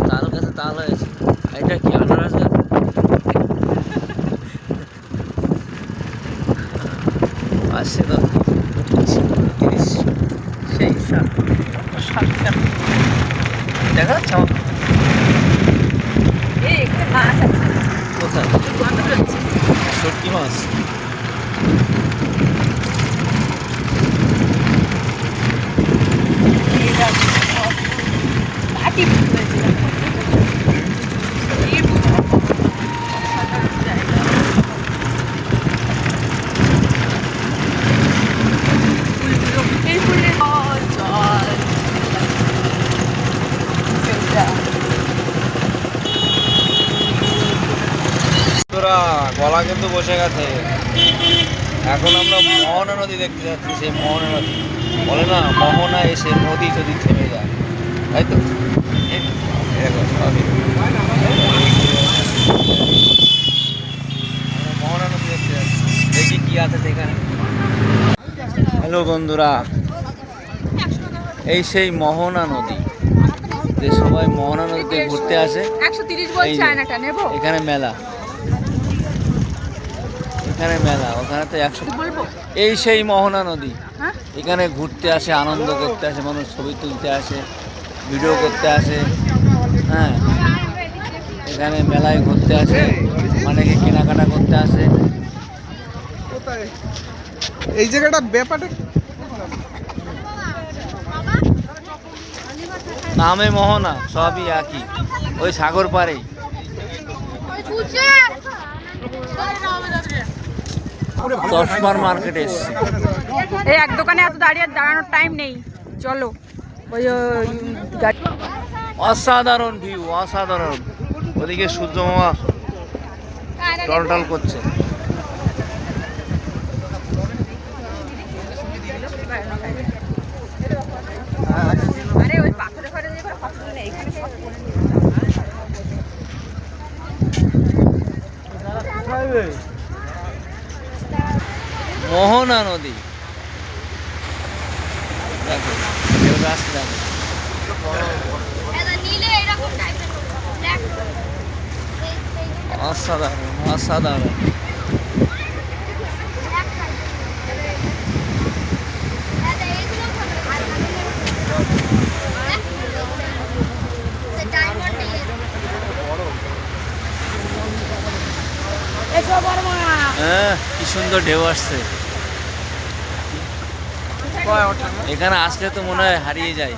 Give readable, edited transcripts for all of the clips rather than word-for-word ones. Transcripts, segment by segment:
তাল গাছে তাল হয়েছে। এটা কি আনারস গাছ? পাশে তো দৃশ্য সেই দেখা যাচ্ছে আমার কোথায় সটকি মাছ। গলা কিন্তু বসে গেছে। এখন আমরা মোহনা নদী দেখতে যাচ্ছি। সেই মোহনা নদী বলে না, মোহনা এসে নদী যদি থেমে যায়, তাই তো। মোহনা নদী দেখতে যাচ্ছি, দেখি কি আছে সেখানে। হ্যালো বন্ধুরা, এই সেই মোহনা নদী, যে সবাই মোহনা নদীতে ঘুরতে আসে। এখানে মেলা, এখানে মেলা, ওখানে তো 100। এই সেই মোহনা নদী, এখানে ঘুরতে আসে, আনন্দ করতে আসে মানুষ, ছবি তুলতে আসে, ভিডিও করতে আসে। হ্যাঁ, এখানে মেলায় ঘুরতে আসে, অনেকে কেনাকাটা করতে আসে। এই জায়গাটা ব্যাপারটা নামে মোহনা, সবই একই, ওই সাগর পাড়েই। চশমার মার্কেটে এসছি। এই এক দোকানে এত দাঁড়ানোর টাইম নেই, চলো। ওই অসাধারণ ভিউ, অসাধারণ। ওদিকে সূর্য মামা টলটল করছে। মোহনা নদী দেখো, আসছে দেখো। অসাধারণ, অসাধারণ। হ্যাঁ, কি সুন্দর ঢেউ আসছে। এখানে আসলে তো মনে হয় হারিয়ে যায়,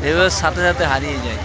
ঢেউয়ের সাথে সাথে হারিয়ে যায়।